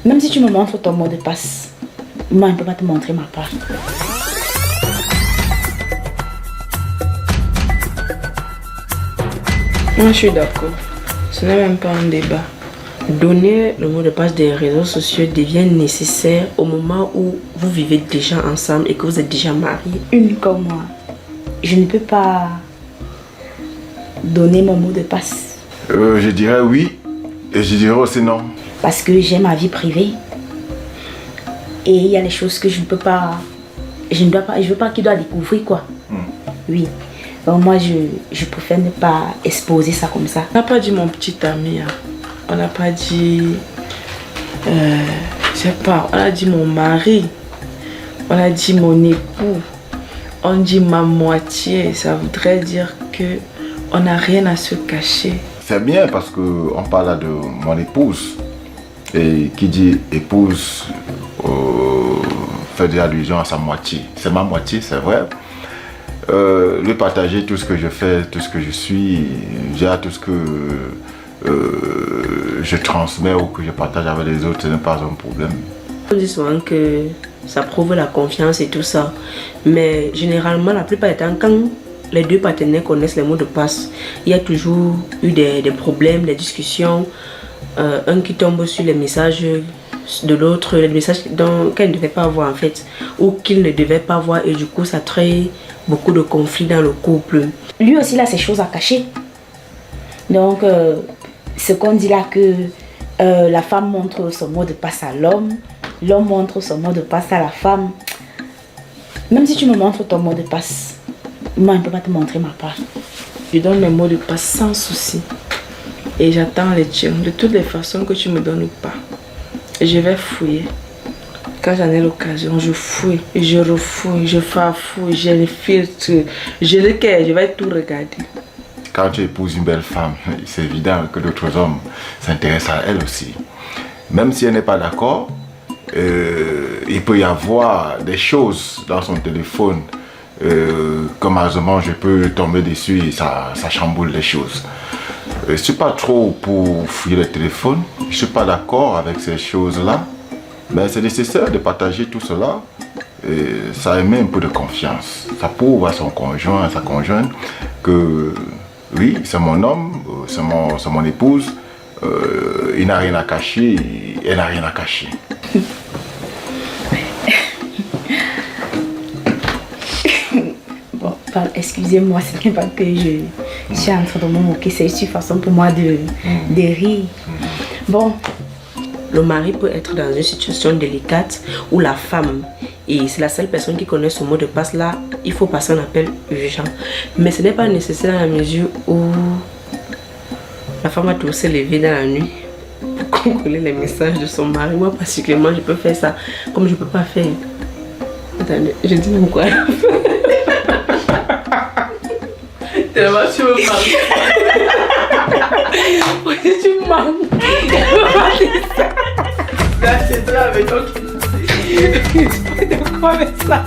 Même si tu me montres ton mot de passe, moi je ne peux pas te montrer ma part. Moi je suis d'accord. Ce n'est même pas un débat. Donner le mot de passe des réseaux sociaux devient nécessaire au moment où vous vivez déjà ensemble et que vous êtes déjà mariés. Une comme moi, je ne peux pas donner mon mot de passe. Je dirais oui et je dirais aussi non. Parce que j'ai ma vie privée. Et il y a des choses que je ne peux pas... Je ne veux pas qu'il doit découvrir quoi. Oui. Donc moi je préfère ne pas exposer ça comme ça. On n'a pas dit mon petit ami. Hein. On n'a pas dit... je sais pas. On a dit mon mari. On a dit mon époux. On dit ma moitié. Ça voudrait dire que on n'a rien à se cacher. C'est bien parce qu'on parle là de mon épouse. Et qui dit épouse fait des allusions à sa moitié. C'est ma moitié, c'est vrai. Lui partager tout ce que je fais, tout ce que je suis, tout ce que je transmets ou que je partage avec les autres, ce n'est pas un problème. On dit souvent que ça prouve la confiance et tout ça. Mais généralement, la plupart du temps, quand les deux partenaires connaissent les mots de passe, il y a toujours eu des problèmes, des discussions. Un qui tombe sur les messages de l'autre, les messages qu'elle ne devait pas voir en fait, ou qu'il ne devait pas voir, et du coup ça crée beaucoup de conflits dans le couple. Lui aussi il a ses choses à cacher. Donc ce qu'on dit là que la femme montre son mot de passe à l'homme, l'homme montre son mot de passe à la femme. Même si tu me montres ton mot de passe, moi je ne peux pas te montrer ma part. Je donne mes mots de passe sans souci. Et j'attends les tiens, de toutes les façons que tu me donnes ou pas. Je vais fouiller. Quand j'en ai l'occasion, je fouille, je refouille, je farfouille, je le filtre, je le quai, je vais tout regarder. Quand tu épouses une belle femme, c'est évident que d'autres hommes s'intéressent à elle aussi. Même si elle n'est pas d'accord, il peut y avoir des choses dans son téléphone. Comme hasardement je peux tomber dessus et ça chamboule les choses. Je ne suis pas trop pour fouiller le téléphone, je ne suis pas d'accord avec ces choses-là, mais c'est nécessaire de partager tout cela. Et ça émet un peu de confiance. Ça prouve à son conjoint, à sa conjointe que oui, c'est mon homme, c'est mon épouse, il n'a rien à cacher, elle n'a rien à cacher. Excusez-moi, ce n'est pas que je suis en train de me moquer, c'est juste une façon pour moi de rire. Bon. Le mari peut être dans une situation délicate où la femme, et c'est la seule personne qui connaît ce mot de passe là, il faut passer un appel urgent. Mais ce n'est pas nécessaire dans la mesure où la femme a toujours se lever dans la nuit pour contrôler les messages de son mari. Moi particulièrement, je peux faire ça comme je ne peux pas faire. Attendez, je dis même quoi. Tellement tu me manques. Oui, tu me manques. Là, c'est toi avec toi qui me dis. De quoi avec ça?